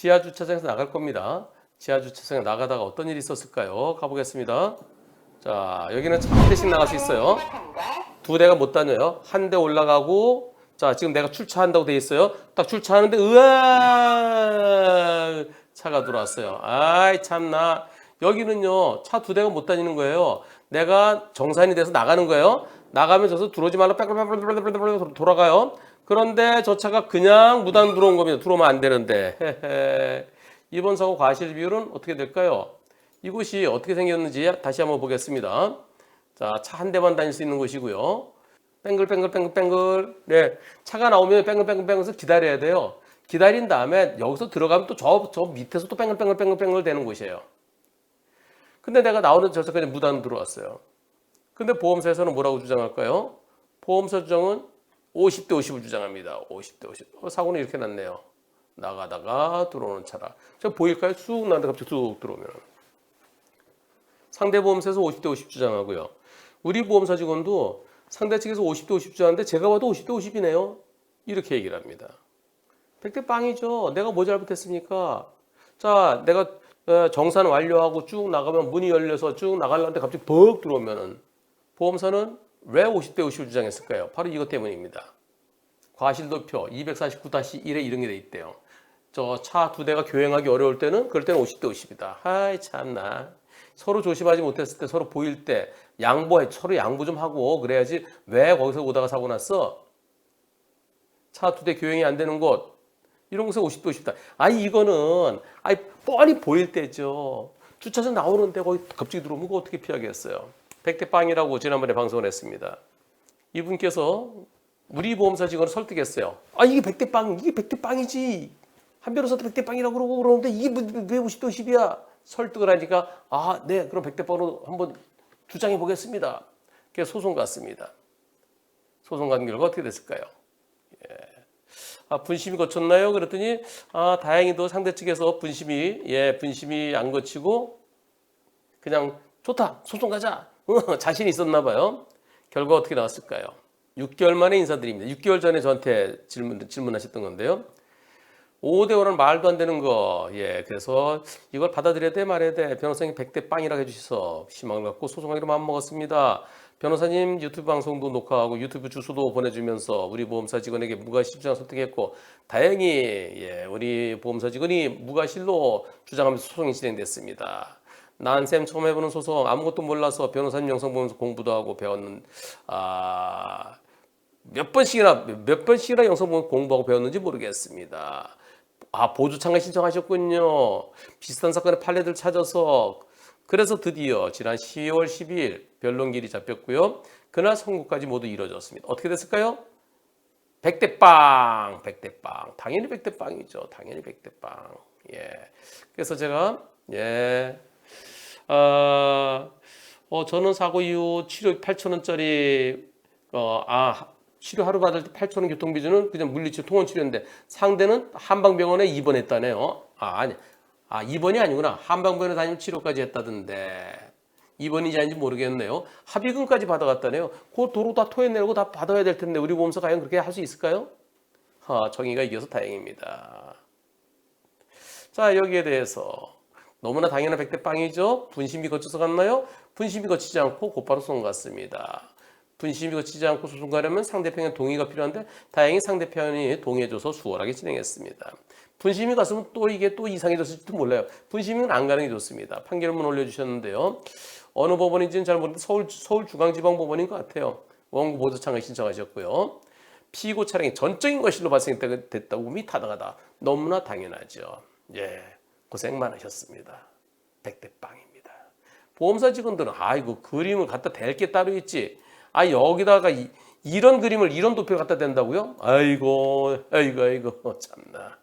지하 주차장에서 나갈 겁니다. 지하 주차장에 나가다가 어떤 일이 있었을까요? 가보겠습니다. 자, 여기는 차 한 대씩 나갈 수 있어요. 두 대가 못 다녀요. 한 대 올라가고, 자, 지금 내가 출차한다고 돼 있어요. 딱 출차하는데, 으아! 차가 들어왔어요. 아이, 참나. 여기는요, 차 두 대가 못 다니는 거예요. 내가 정산이 돼서 나가는 거예요. 나가면 저서 들어오지 말라, 빽빽빽빽빽 돌아가요. 그런데 저 차가 그냥 무단 들어온 겁니다. 들어오면 안 되는데. 이번 사고 과실 비율은 어떻게 될까요? 이곳이 어떻게 생겼는지 다시 한번 보겠습니다. 자, 차 한 대만 다닐 수 있는 곳이고요. 뺑글뺑글뺑글뺑글. 네, 차가 나오면 뺑글뺑글뺑글해서 기다려야 돼요. 기다린 다음에 여기서 들어가면 또 저 밑에서 또 뺑글뺑글뺑글뺑글 되는 곳이에요. 근데 내가 나오는 저서 그냥 무단 들어왔어요. 근데 보험사에서는 뭐라고 주장할까요? 보험사 주장은 50대 50을 주장합니다. 50대 50. 사고는 이렇게 났네요. 나가다가 들어오는 차라. 저 보일까요? 쑥 나는데 갑자기 쑥 들어오면. 상대 보험사에서 50대 50 주장하고요. 우리 보험사 직원도 상대 측에서 50대 50 주장하는데 제가 봐도 50대 50이네요. 이렇게 얘기를 합니다. 100대 빵이죠. 내가 뭐 잘못했습니까? 자, 내가 정산 완료하고 쭉 나가면 문이 열려서 쭉 나가려는데 갑자기 벅 들어오면은 보험사는 왜 50대 50을 주장했을까요? 바로 이것 때문입니다. 과실도표 249-1에 이런 게 돼 있대요. 저 차 두 대가 교행하기 어려울 때는 그럴 때는 50대 50이다. 아이 참나. 서로 조심하지 못했을 때 서로 보일 때 서로 양보 좀 하고 그래야지. 왜 거기서 오다가 사고 났어? 차 두 대 교행이 안 되는 곳 이런 곳에 50대 50이다. 아니 이거는 뻔히 보일 때죠. 주차장 나오는데 거기 갑자기 들어오면 그거 어떻게 피하겠어요? 100대 빵이라고 지난번에 방송을 했습니다. 이분께서 우리 보험사 직원을 설득했어요. 이게 100대 빵, 이게 100대 빵이지. 한 변호사도 100대 빵이라고 그러는데 이게 왜 50대 50이야? 설득을 하니까 네, 그럼 100대 빵으로 한번 주장해 보겠습니다. 그래서 소송 갔습니다. 소송 간 결과 어떻게 됐을까요? 분심이 거쳤나요? 그랬더니 다행히도 상대 측에서 분심이 안 거치고 그냥 좋다, 소송 가자. 자신이 있었나 봐요. 결과 어떻게 나왔을까요? 6개월 만에 인사드립니다. 6개월 전에 저한테 질문하셨던 건데요. 5대 5는 말도 안 되는 거. 그래서 이걸 받아들여야 돼 말해야 돼. 변호사님 100대 빵이라고 해주셔서 희망을 갖고 소송하기로 마음먹었습니다. 변호사님 유튜브 방송도 녹화하고 유튜브 주소도 보내주면서 우리 보험사 직원에게 무과실 주장 설득했고 다행히 우리 보험사 직원이 무과실로 주장하면서 소송이 진행됐습니다. 난쌤 처음 해보는 소송 아무것도 몰라서 변호사님 영상 보면서 공부도 하고 배웠는 몇 번씩이나 영상 보면서 공부하고 배웠는지 모르겠습니다. 보조 참가 신청하셨군요. 비슷한 사건의 판례들 찾아서 그래서 드디어 지난 10월 12일 변론길이 잡혔고요. 그날 선고까지 모두 이루어졌습니다. 어떻게 됐을까요? 100대 빵, 100대 빵. 당연히 100대 빵이죠. 당연히 100대 빵. 그래서 제가 저는 사고 이후 치료 8,000원짜리 치료 하루 받을 때 8,000원 교통비주는 그냥 물리치료 통원치료인데 상대는 한방병원에 입원했다네요. 입원이 아니구나. 한방병원에 다니면 치료까지 했다던데 입원인지 아닌지 모르겠네요. 합의금까지 받아갔다네요. 그 도로 다 토해내고 다 받아야 될 텐데 우리 보험사 과연 그렇게 할 수 있을까요? 정의가 이겨서 다행입니다. 자, 여기에 대해서 너무나 당연한 100대 빵이죠. 분심이 거쳐서 갔나요? 분심이 거치지 않고 곧바로 소송 갔습니다. 분심이 거치지 않고 소송 가려면 상대편의 동의가 필요한데 다행히 상대편이 동의해줘서 수월하게 진행했습니다. 분심이 갔으면 이게 이상해졌을지도 몰라요. 분심은 안 가는 게 좋습니다. 판결문 올려주셨는데요. 어느 법원인지는 잘 모르는데 서울중앙지방법원인 것 같아요. 원고 보조 참가 신청하셨고요. 피고 차량이 전적인 과실로 발생됐다고 보면 타당하다. 너무나 당연하죠. 고생 많으셨습니다. 100대 빵입니다. 보험사 직원들은 이거 그림을 갖다 댈 게 따로 있지. 여기다가 이런 그림을 이런 도표를 갖다 댄다고요? 아이고 참나.